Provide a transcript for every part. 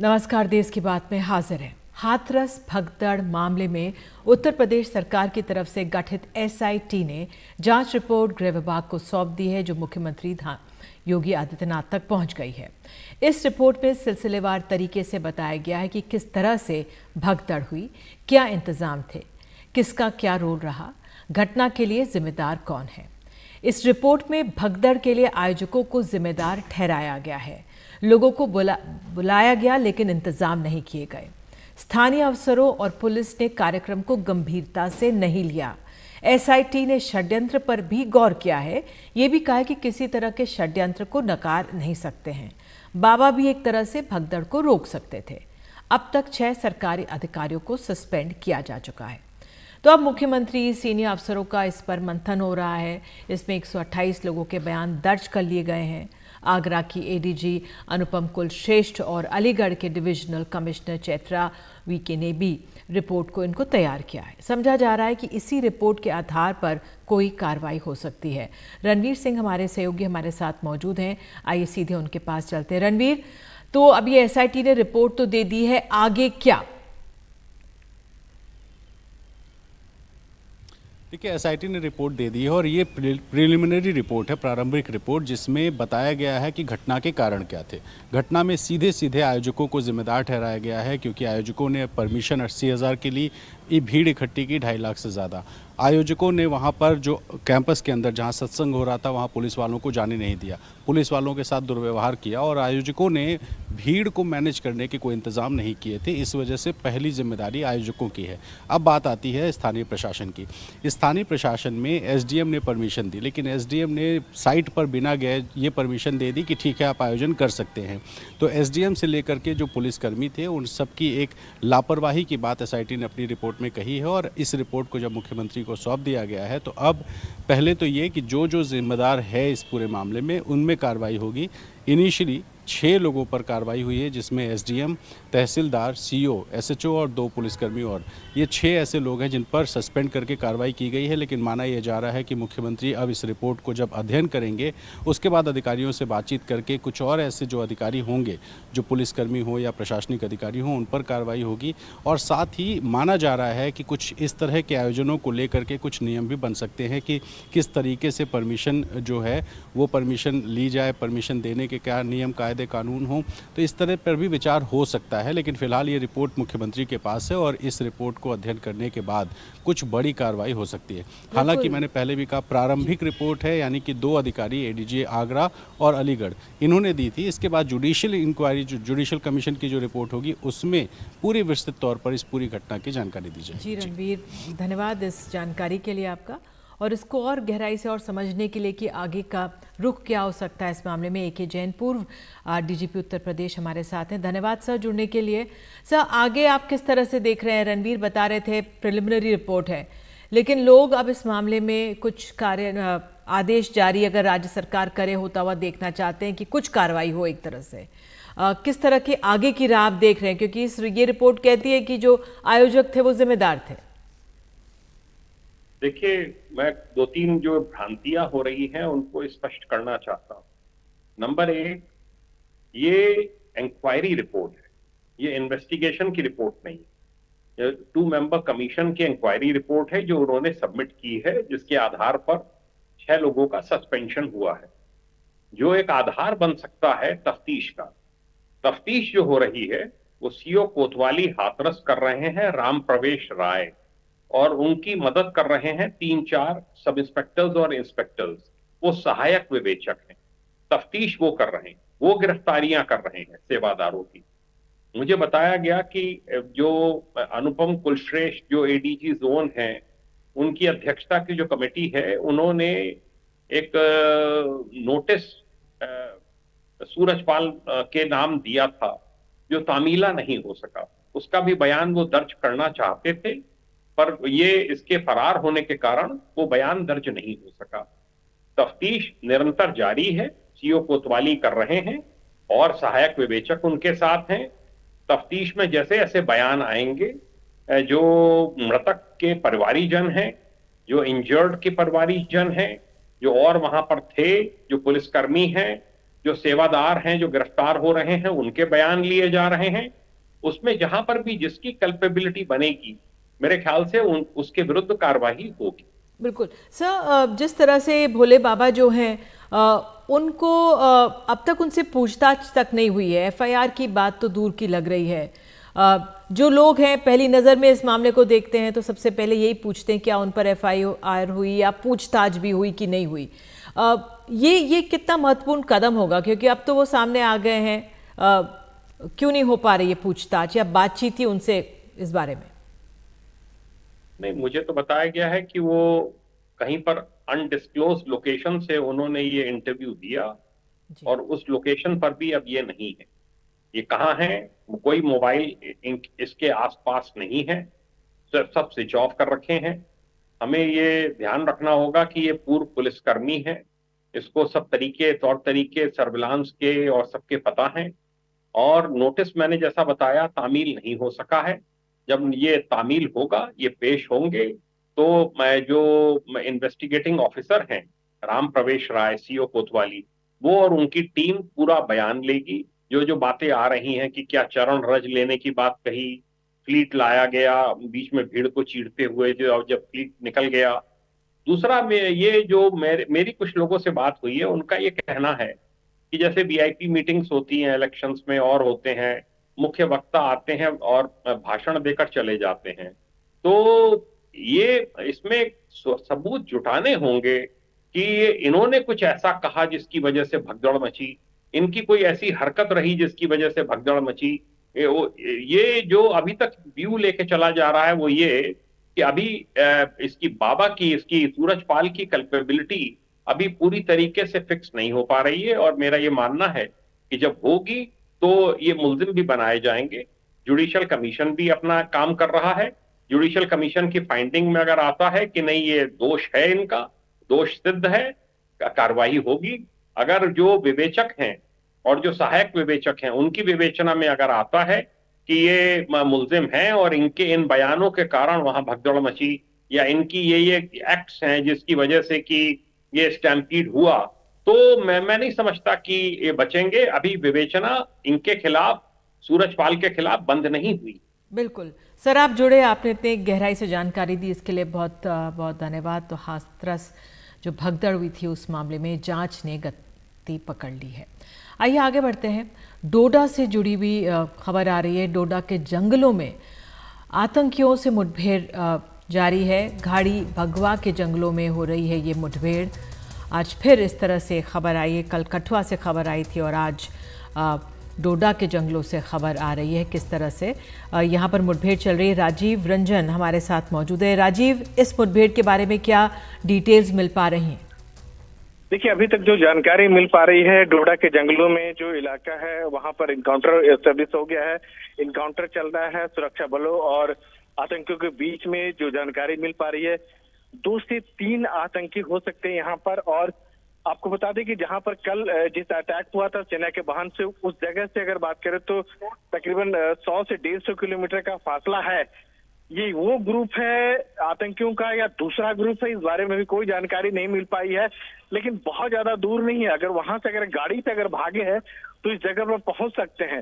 नमस्कार। देश की बात में हाजिर है। हाथरस भगदड़ मामले में उत्तर प्रदेश सरकार की तरफ से गठित एसआईटी ने जांच रिपोर्ट गृह विभाग को सौंप दी है, जो मुख्यमंत्री योगी आदित्यनाथ तक पहुंच गई है। इस रिपोर्ट में सिलसिलेवार तरीके से बताया गया है कि किस तरह से भगदड़ हुई, क्या इंतजाम थे, किसका क्या रोल रहा, घटना के लिए जिम्मेदार कौन है। इस रिपोर्ट में भगदड़ के लिए आयोजकों को जिम्मेदार ठहराया गया है। लोगों को बुलाया गया लेकिन इंतजाम नहीं किए गए। स्थानीय अफसरों और पुलिस ने कार्यक्रम को गंभीरता से नहीं लिया। एसआईटी ने षड्यंत्र पर भी गौर किया है। ये भी कहा है कि किसी तरह के षड्यंत्र को नकार नहीं सकते हैं। बाबा भी एक तरह से भगदड़ को रोक सकते थे। अब तक 6 सरकारी अधिकारियों को सस्पेंड किया जा चुका है। तो अब मुख्यमंत्री, सीनियर अफसरों का इस पर मंथन हो रहा है। इसमें 128 लोगों के बयान दर्ज कर लिए गए हैं। आगरा की एडीजी अनुपम कुलश्रेष्ठ और अलीगढ़ के डिविजनल कमिश्नर चैत्रा वीके ने भी रिपोर्ट को इनको तैयार किया है। समझा जा रहा है कि इसी रिपोर्ट के आधार पर कोई कार्रवाई हो सकती है। रणवीर सिंह हमारे सहयोगी हमारे साथ मौजूद हैं। आइए सीधे उनके पास चलते हैं। रणवीर, तो अब ये एसआईटी ने रिपोर्ट तो दे दी है, आगे क्या? देखिए, एसआईटी ने रिपोर्ट दे दी है और ये प्रिलिमिनरी रिपोर्ट है, प्रारंभिक रिपोर्ट, जिसमें बताया गया है कि घटना के कारण क्या थे। घटना में सीधे सीधे आयोजकों को जिम्मेदार ठहराया गया है, क्योंकि आयोजकों ने परमिशन 80,000 के लिए ये भीड़ इकट्ठी की 2.5 लाख से ज़्यादा। आयोजकों ने वहाँ पर जो कैंपस के अंदर जहाँ सत्संग हो रहा था वहाँ पुलिस वालों को जाने नहीं दिया, पुलिस वालों के साथ दुर्व्यवहार किया और आयोजकों ने भीड़ को मैनेज करने के कोई इंतज़ाम नहीं किए थे। इस वजह से पहली जिम्मेदारी आयोजकों की है। अब बात आती है स्थानीय प्रशासन की। स्थानीय प्रशासन में एसडीएम ने परमिशन दी, लेकिन एसडीएम ने साइट पर बिना गए ये परमिशन दे दी कि ठीक है, आप आयोजन कर सकते हैं। तो एसडीएम से लेकर के जो पुलिसकर्मी थे उन सबकी एक लापरवाही की बात एसआईटी ने अपनी रिपोर्ट में कही है और इस रिपोर्ट को जब मुख्यमंत्री को सौंप दिया गया है तो अब पहले तो ये कि जो जो जिम्मेदार है इस पूरे मामले में उनमें कार्रवाई होगी। इनिशियली 6 लोगों पर कार्रवाई हुई है, जिसमें एसडीएम, तहसीलदार, सीओ, एसएचओ और 2 पुलिसकर्मी, और ये 6 ऐसे लोग हैं जिन पर सस्पेंड करके कार्रवाई की गई है। लेकिन माना यह जा रहा है कि मुख्यमंत्री अब इस रिपोर्ट को जब अध्ययन करेंगे उसके बाद अधिकारियों से बातचीत करके कुछ और ऐसे जो अधिकारी होंगे, जो पुलिसकर्मी हो या प्रशासनिक अधिकारी हों, उन पर कार्रवाई होगी। और साथ ही माना जा रहा है कि कुछ इस तरह के आयोजनों को लेकर के कुछ नियम भी बन सकते हैं कि किस तरीके से परमिशन जो है वो परमिशन ली जाए, परमिशन देने के क्या नियम कायदे कानून हो। तो इस तरह पर भी विचार हो सकता है। लेकिन फिलहाल ये रिपोर्ट मुख्यमंत्री के पास है और इस रिपोर्ट को अध्ययन करने के बाद कुछ बड़ी कार्रवाई हो सकती है। हालांकि मैंने पहले भी कहा, प्रारंभिक रिपोर्ट है, यानी कि 2 अधिकारी एडीजी आगरा और अलीगढ़ इन्होंने दी थी। इसके बाद जुडिशियल इंक्वायरी, जो जुडिशियल कमीशन की जो रिपोर्ट होगी उसमें पूरी विस्तृत तौर पर इस पूरी घटना की जानकारी दी जाएगी। जी रणवीर, धन्यवाद इस जानकारी के लिए आपका, और इसको और गहराई से और समझने के लिए कि आगे का रुख क्या हो सकता है इस मामले में। AK जैन, पूर्व डीजीपी उत्तर प्रदेश, हमारे साथ हैं। धन्यवाद सर जुड़ने के लिए। सर, आगे आप किस तरह से देख रहे हैं? रणवीर बता रहे थे प्रिलिमिनरी रिपोर्ट है, लेकिन लोग अब इस मामले में कुछ कार्य आदेश जारी अगर राज्य सरकार करे होता हुआ देखना चाहते हैं कि कुछ कार्रवाई हो एक तरह से। किस तरह की आगे की राह आप देख रहे हैं, क्योंकि ये रिपोर्ट कहती है कि जो आयोजक थे वो जिम्मेदार थे। देखिए, मैं 2-3 जो भ्रांतियां हो रही हैं उनको स्पष्ट करना चाहता हूं। नंबर 1, ये इंक्वायरी रिपोर्ट है, ये इन्वेस्टिगेशन की रिपोर्ट नहीं है। ये 2 मेंबर कमीशन की इंक्वायरी रिपोर्ट है जो उन्होंने सबमिट की है, जिसके आधार पर 6 लोगों का सस्पेंशन हुआ है, जो एक आधार बन सकता है तफ्तीश का। तफ्तीश जो हो रही है वो सीओ कोतवाली हाथरस कर रहे हैं, राम प्रवेश राय, और उनकी मदद कर रहे हैं 3-4 सब इंस्पेक्टर्स और इंस्पेक्टर्स। वो सहायक विवेचक हैं, तफ्तीश वो कर रहे हैं, वो गिरफ्तारियां कर रहे हैं सेवादारों की। मुझे बताया गया कि जो अनुपम कुलश्रेष्ठ जो एडीजी जोन है, उनकी अध्यक्षता की जो कमेटी है, उन्होंने एक नोटिस सूरजपाल के नाम दिया था, जो तामीला नहीं हो सका। उसका भी बयान वो दर्ज करना चाहते थे, पर ये इसके फरार होने के कारण वो बयान दर्ज नहीं हो सका। तफ्तीश निरंतर जारी है, सीओ कोतवाली कर रहे हैं और सहायक विवेचक उनके साथ हैं। तफ्तीश में जैसे ऐसे बयान आएंगे, जो मृतक के परिवारीजन हैं, जो इंजर्ड के परिवारीजन हैं, जो और वहां पर थे, जो पुलिसकर्मी हैं, जो सेवादार हैं जो गिरफ्तार हो रहे हैं उनके बयान लिए जा रहे हैं। उसमें जहां पर भी जिसकी कल्पेबिलिटी बनेगी मेरे ख्याल से उसके विरुद्ध कार्रवाई होगी। बिल्कुल सर, जिस तरह से भोले बाबा जो हैं उनको अब तक उनसे पूछताछ तक नहीं हुई है, एफआईआर की बात तो दूर की लग रही है। जो लोग हैं पहली नज़र में इस मामले को देखते हैं तो सबसे पहले यही पूछते हैं क्या उन पर एफआईआर हुई या पूछताछ भी हुई कि नहीं हुई। ये कितना महत्वपूर्ण कदम होगा, क्योंकि अब तो वो सामने आ गए हैं, क्यों नहीं हो पा रही है पूछताछ या बातचीत ही उनसे इस बारे में? नहीं, मुझे तो बताया गया है कि वो कहीं पर अनडिस्क्लोज लोकेशन से उन्होंने ये इंटरव्यू दिया जी। और उस लोकेशन पर भी अब ये नहीं है। ये कहाँ है, कोई मोबाइल इसके आसपास नहीं है, सब स्विच ऑफ कर रखे हैं। हमें ये ध्यान रखना होगा कि ये पूर्व पुलिसकर्मी है, इसको सब तौर तरीके सर्विलांस के और सबके पता हैं। और नोटिस मैंने जैसा बताया तामील नहीं हो सका है। जब ये तामील होगा, ये पेश होंगे, तो मैं जो इन्वेस्टिगेटिंग ऑफिसर हैं राम प्रवेश राय, सीओ कोतवाली, वो और उनकी टीम पूरा बयान लेगी। जो जो बातें आ रही हैं कि क्या चरण रज लेने की बात कही, फ्लीट लाया गया बीच में भीड़ को चीरते हुए, जो जब फ्लीट निकल गया। दूसरा ये जो मेरी कुछ लोगों से बात हुई है, उनका ये कहना है कि जैसे वीआईपी मीटिंग्स होती हैं इलेक्शंस में और होते हैं, मुख्य वक्ता आते हैं और भाषण देकर चले जाते हैं, तो ये इसमें सबूत जुटाने होंगे कि इन्होंने कुछ ऐसा कहा जिसकी वजह से भगदड़ मची, इनकी कोई ऐसी हरकत रही जिसकी वजह से भगदड़ मची। ये जो अभी तक व्यू लेके चला जा रहा है वो ये कि अभी इसकी बाबा की, इसकी सूरजपाल की कल्पेबिलिटी अभी पूरी तरीके से फिक्स नहीं हो पा रही है। और मेरा ये मानना है कि जब होगी तो ये मुल्जिम भी बनाए जाएंगे। जुडिशियल कमीशन भी अपना काम कर रहा है। जुडिशियल कमीशन की फाइंडिंग में अगर आता है कि नहीं ये दोष है, इनका दोष सिद्ध है, कार्रवाई होगी। अगर जो विवेचक हैं और जो सहायक विवेचक हैं उनकी विवेचना में अगर आता है कि ये मुल्जिम हैं और इनके इन बयानों के कारण वहां भगदड़ मची, या इनकी ये एक्ट्स हैं जिसकी वजह से कि ये स्टैम्पीड हुआ, तो मैं नहीं समझता कि ये बचेंगे। अभी विवेचना इनके खिलाफ, सूरजपाल के खिलाफ बंद नहीं हुई। बिल्कुल सर, आप जुड़े, आपने इतने गहराई से जानकारी दी, इसके लिए बहुत बहुत धन्यवाद। तो हाथरस जो भगदड़ हुई थी उस मामले में जांच ने गति पकड़ ली है। आइए आगे बढ़ते हैं। डोडा से जुड़ी हुई खबर आ रही है। डोडा के जंगलों में आतंकियों से मुठभेड़ जारी है। घाड़ी भगवा के जंगलों में हो रही है ये मुठभेड़। आज फिर इस तरह से खबर आई है, कल कठुआ से खबर आई थी और आज डोडा के जंगलों से खबर आ रही है किस तरह से यहाँ पर मुठभेड़ चल रही है। राजीव रंजन हमारे साथ मौजूद है। राजीव, इस मुठभेड़ के बारे में क्या डिटेल्स मिल पा रही हैं? देखिए, अभी तक जो जानकारी मिल पा रही है, डोडा के जंगलों में जो इलाका है वहां पर इनकाउंटर एस्टेब्लिश हो गया है। इनकाउंटर चल रहा है सुरक्षा बलों और आतंकियों के बीच में। जो जानकारी मिल पा रही है 2 से 3 आतंकी हो सकते हैं यहाँ पर। और आपको बता दें कि जहां पर कल जिस अटैक हुआ था सेना के वाहन से, उस जगह से अगर बात करें तो तकरीबन 100 से 150 किलोमीटर का फासला है। ये वो ग्रुप है आतंकियों का या दूसरा ग्रुप है, इस बारे में भी कोई जानकारी नहीं मिल पाई है। लेकिन बहुत ज्यादा दूर नहीं है। अगर वहां से अगर गाड़ी से अगर भागे हैं तो इस जगह पर पहुंच सकते हैं।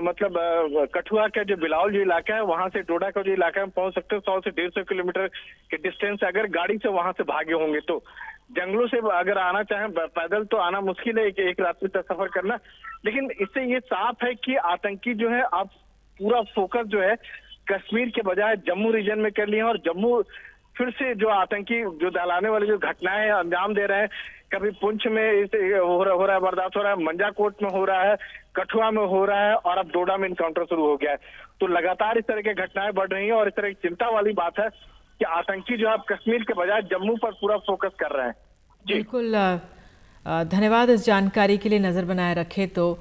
मतलब कठुआ का जो बिलावल जो इलाका है वहां से डोडा का जो इलाका है पहुंच सकते हैं 100 से 150 किलोमीटर के डिस्टेंस अगर गाड़ी से वहां से भागे होंगे तो। जंगलों से अगर आना चाहें पैदल तो आना मुश्किल है, एक रात्रि तक सफर करना। लेकिन इससे ये साफ है कि आतंकी जो है अब पूरा फोकस जो है कश्मीर के बजाय जम्मू रीजन में कर लिए हैं। और जम्मू फिर से जो आतंकी जो दलाने वाली जो घटनाएं अंजाम दे रहे हैं, कभी पुंछ में हो रहा है, बर्दाश्त हो रहा है, मंजाकोट में हो रहा है, कठुआ में हो रहा है और अब डोडा में इनकाउंटर शुरू हो गया है। तो लगातार इस तरह की घटनाएं बढ़ रही हैं और इस तरह की चिंता वाली बात है कि आतंकी जो है कश्मीर के बजाय जम्मू पर पूरा फोकस कर रहे हैं। बिल्कुल, धन्यवाद इस जानकारी के लिए। नज़र बनाए रखे तो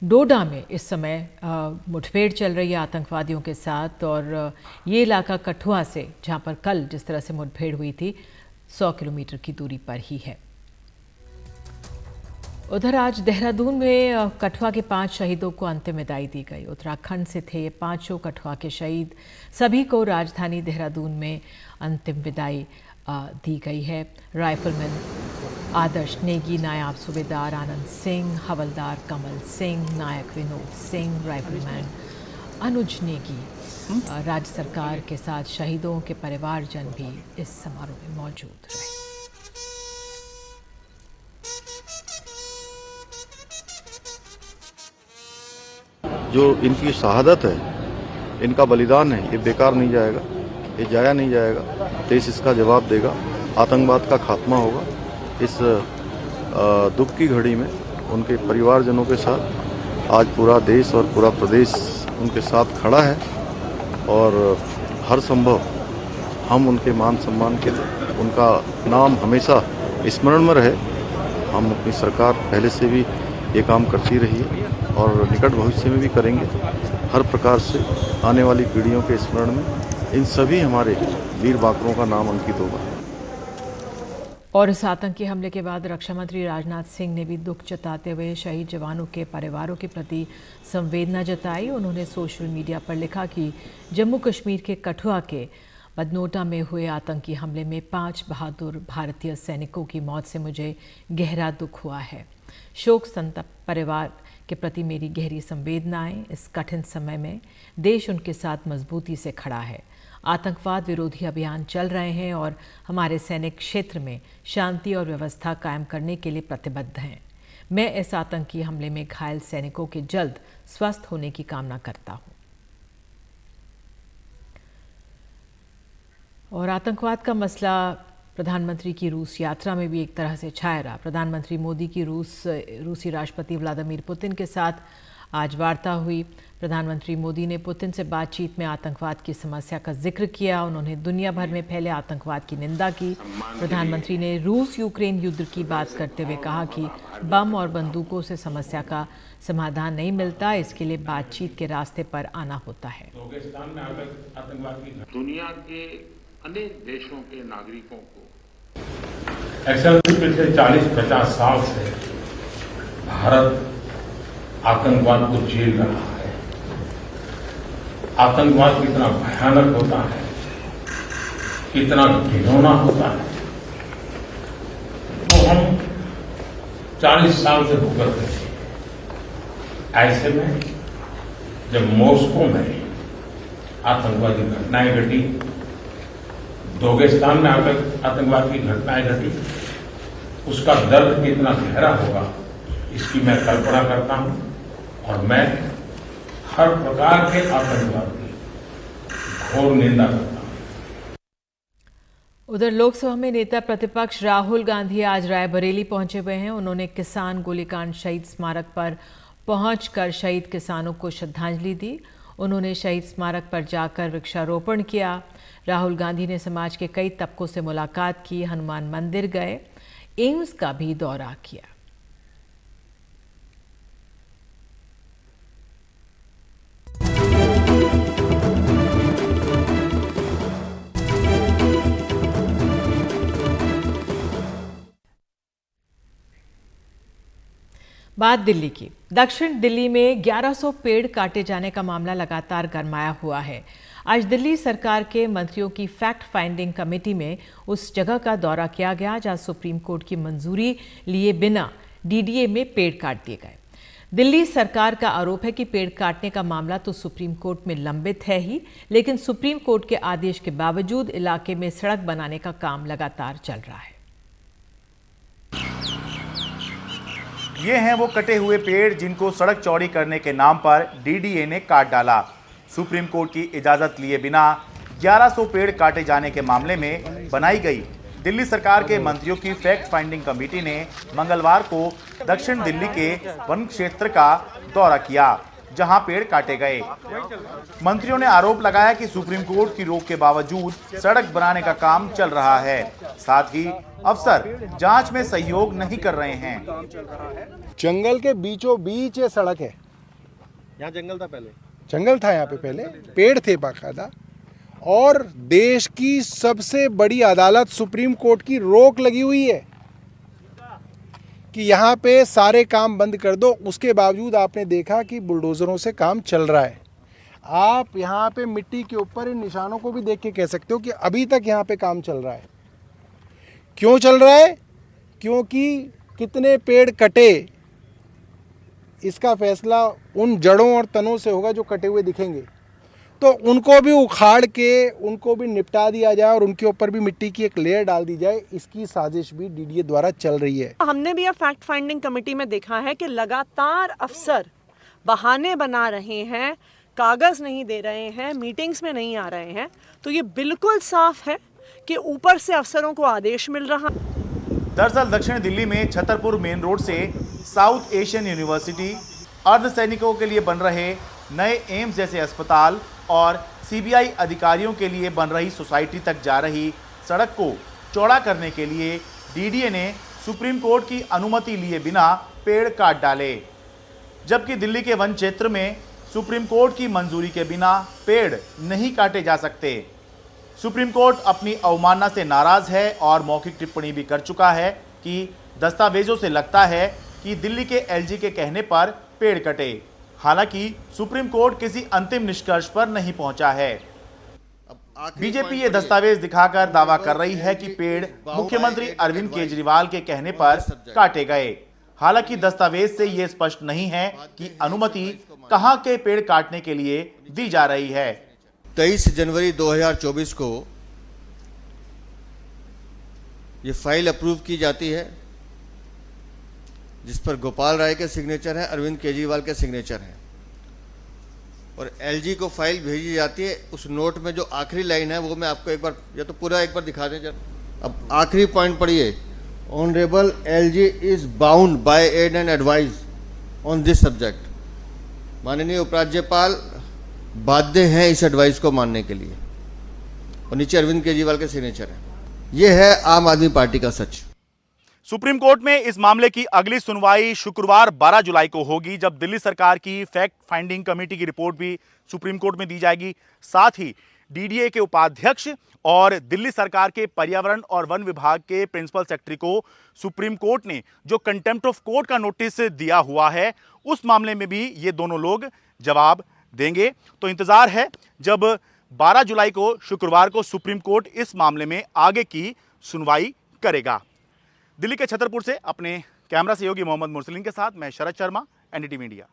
डोडा में इस समय मुठभेड़ चल रही है आतंकवादियों के साथ और ये इलाका कठुआ से, जहां पर कल जिस तरह से मुठभेड़ हुई थी, 100 किलोमीटर की दूरी पर ही है। उधर आज देहरादून में कठुआ के 5 शहीदों को अंतिम विदाई दी गई। उत्तराखंड से थे ये 5 कठुआ के शहीद। सभी को राजधानी देहरादून में अंतिम विदाई दी गई है। राइफलमैन आदर्श नेगी नायब सूबेदार आनंद सिंह, हवलदार कमल सिंह, नायक विनोद सिंह, राइफलमैन अनुज नेगी, राज्य सरकार के साथ शहीदों के परिवारजन भी इस समारोह में मौजूद रहे। जो इनकी शहादत है, इनका बलिदान है, ये बेकार नहीं जाएगा, ये जाया नहीं जाएगा। देश इसका जवाब देगा, आतंकवाद का खात्मा होगा। इस दुख की घड़ी में उनके परिवारजनों के साथ आज पूरा देश और पूरा प्रदेश उनके साथ खड़ा है और हर संभव हम उनके मान सम्मान के लिए, उनका नाम हमेशा स्मरण में रहे। हम अपनी सरकार पहले से भी ये काम करती रही है और निकट भविष्य में भी करेंगे। हर प्रकार से आने वाली पीढ़ियों के स्मरण में इन सभी हमारे वीर बांकुरों का नाम अंकित होगा। और इस आतंकी हमले के बाद रक्षा मंत्री राजनाथ सिंह ने भी दुख जताते हुए शहीद जवानों के परिवारों के प्रति संवेदना जताई। उन्होंने सोशल मीडिया पर लिखा कि जम्मू कश्मीर के कठुआ के बदनोटा में हुए आतंकी हमले में 5 बहादुर भारतीय सैनिकों की मौत से मुझे गहरा दुख हुआ है। शोक संतप्त परिवार के प्रति मेरी गहरी संवेदनाएं। इस कठिन समय में देश उनके साथ मजबूती से खड़ा है। आतंकवाद विरोधी अभियान चल रहे हैं और हमारे सैनिक क्षेत्र में शांति और व्यवस्था कायम करने के लिए प्रतिबद्ध हैं। मैं इस आतंकी हमले में घायल सैनिकों के जल्द स्वस्थ होने की कामना करता हूं। और आतंकवाद का मसला प्रधानमंत्री की रूस यात्रा में भी एक तरह से छाया रहा। प्रधानमंत्री मोदी की रूसी राष्ट्रपति व्लादिमीर पुतिन के साथ आज वार्ता हुई। प्रधानमंत्री मोदी ने पुतिन से बातचीत में आतंकवाद की समस्या का जिक्र किया। उन्होंने दुनिया भर में फैले आतंकवाद की निंदा की। प्रधानमंत्री ने रूस यूक्रेन युद्ध की बात करते हुए कहा कि बम और बंदूकों से समस्या का समाधान नहीं मिलता, इसके लिए बातचीत के रास्ते पर आना होता है। दुनिया के अनेक देशों के नागरिकों को पिछले 40-50 साल से भारत आतंकवाद को झेल रहा है। आतंकवाद कितना भयानक होता है, कितना घिनौना होता है, वो हम 40 साल से भुगत रहे हैं। ऐसे में जब मॉस्को में आतंकवादी घटनाएं घटी, दागिस्तान में आतंकवाद की घटनाएं घटी, उसका दर्द कितना गहरा होगा इसकी मैं कल्पना करता हूं और मैं हर प्रकार के आतंकवाद की घोर निंदा करता हूं। उधर लोकसभा में नेता प्रतिपक्ष राहुल गांधी आज रायबरेली पहुंचे हुए हैं। उन्होंने किसान गोलीकांड शहीद स्मारक पर पहुंचकर शहीद किसानों को श्रद्धांजलि दी। उन्होंने शहीद स्मारक पर जाकर वृक्षारोपण किया। राहुल गांधी ने समाज के कई तबकों से मुलाकात की, हनुमान मंदिर गए, एम्स का भी दौरा किया। बात दिल्ली की। दक्षिण दिल्ली में 1100 पेड़ काटे जाने का मामला लगातार गरमाया हुआ है। आज दिल्ली सरकार के मंत्रियों की फैक्ट फाइंडिंग कमेटी में उस जगह का दौरा किया गया जहां सुप्रीम कोर्ट की मंजूरी लिए बिना डीडीए में पेड़ काट दिए गए। दिल्ली सरकार का आरोप है कि पेड़ काटने का मामला तो सुप्रीम कोर्ट में लंबित है ही, लेकिन सुप्रीम कोर्ट के आदेश के बावजूद इलाके में सड़क बनाने का काम लगातार चल रहा है। ये हैं वो कटे हुए पेड़ जिनको सड़क चौड़ी करने के नाम पर डीडीए ने काट डाला। सुप्रीम कोर्ट की इजाजत लिए बिना 1100 पेड़ काटे जाने के मामले में बनाई गई दिल्ली सरकार के मंत्रियों की फैक्ट फाइंडिंग कमेटी ने मंगलवार को दक्षिण दिल्ली के वन क्षेत्र का दौरा किया जहां पेड़ काटे गए। मंत्रियों ने आरोप लगाया कि सुप्रीम कोर्ट की रोक के बावजूद सड़क बनाने का काम चल रहा है, साथ ही अफसर जांच में सहयोग नहीं कर रहे हैं। जंगल के बीचों बीच ये सड़क है। यहाँ जंगल था पहले, जंगल था यहाँ पे पहले, पेड़ थे बाकायदा, और देश की सबसे बड़ी अदालत सुप्रीम कोर्ट की रोक लगी हुई है कि यहाँ पे सारे काम बंद कर दो। उसके बावजूद आपने देखा कि बुलडोजरों से काम चल रहा है। आप यहाँ पे मिट्टी के ऊपर इन निशानों को भी देख के कह सकते हो कि अभी तक यहाँ पे काम चल रहा है। क्यों चल रहा है? क्योंकि कितने पेड़ कटे इसका फैसला उन जड़ों और तनों से होगा जो कटे हुए दिखेंगे। तो उनको भी उखाड़ के उनको भी निपटा दिया जाए और उनके ऊपर भी मिट्टी की एक लेयर डाल दी जाए, इसकी साजिश भी डीडीए द्वारा चल रही है। हमने भी अब फैक्ट फाइंडिंग कमेटी में देखा है कि लगातार अफसर बहाने बना रहे हैं, कागज नहीं दे रहे हैं, मीटिंग्स में नहीं आ रहे हैं। तो ये बिल्कुल साफ है कि ऊपर से अफसरों को आदेश मिल रहा। दरअसल दक्षिण दिल्ली में छतरपुर मेन रोड से साउथ एशियन यूनिवर्सिटी, अर्धसैनिकों के लिए बन रहे नए एम्स जैसे अस्पताल और सीबीआई अधिकारियों के लिए बन रही सोसाइटी तक जा रही सड़क को चौड़ा करने के लिए डीडीए ने सुप्रीम कोर्ट की अनुमति लिए बिना पेड़ काट डाले, जबकि दिल्ली के वन क्षेत्र में सुप्रीम कोर्ट की मंजूरी के बिना पेड़ नहीं काटे जा सकते। सुप्रीम कोर्ट अपनी अवमानना से नाराज है और मौखिक टिप्पणी भी कर चुका है कि दस्तावेजों से लगता है कि दिल्ली के एलजी के कहने पर पेड़ कटे। हालांकि सुप्रीम कोर्ट किसी अंतिम निष्कर्ष पर नहीं पहुंचा है। बीजेपी ये दस्तावेज दिखाकर दावा कर रही है कि पेड़ मुख्यमंत्री अरविंद केजरीवाल के कहने पर काटे गए। हालांकि दस्तावेज से ये स्पष्ट नहीं है कि अनुमति कहां के पेड़ काटने के लिए दी जा रही है। 23 जनवरी 2024 को ये फाइल अप्रूव की जाती है, जिस पर गोपाल राय के सिग्नेचर है, अरविंद केजरीवाल के सिग्नेचर है, और एलजी को फाइल भेजी जाती है। उस नोट में जो आखिरी लाइन है वो मैं आपको एक बार या तो पूरा एक बार दिखा दें जरा। अब आखिरी पॉइंट पढ़िए, honourable LG is bound by add and advice on this subject. माननीय उपराज्यपाल बाध्य हैं इस एडवाइस को मानने के लिए, और नीचे अरविंद केजरीवाल के सिग्नेचर है। यह है आम आदमी पार्टी का सच। सुप्रीम कोर्ट में इस मामले की अगली सुनवाई शुक्रवार 12 जुलाई को होगी, जब दिल्ली सरकार की फैक्ट फाइंडिंग कमेटी की रिपोर्ट भी सुप्रीम कोर्ट में दी जाएगी। साथ ही डीडीए के उपाध्यक्ष और दिल्ली सरकार के पर्यावरण और वन विभाग के प्रिंसिपल सेक्रेटरी को सुप्रीम कोर्ट ने जो कंटेम्प्ट ऑफ कोर्ट का नोटिस दिया हुआ है, उस मामले में भी ये दोनों लोग जवाब देंगे। तो इंतजार है जब 12 जुलाई को शुक्रवार को सुप्रीम कोर्ट इस मामले में आगे की सुनवाई करेगा। दिल्ली के छतरपुर से अपने कैमरा सहयोगी मोहम्मद मुरसलीन के साथ मैं शरद शर्मा, एनडीटीवी मीडिया।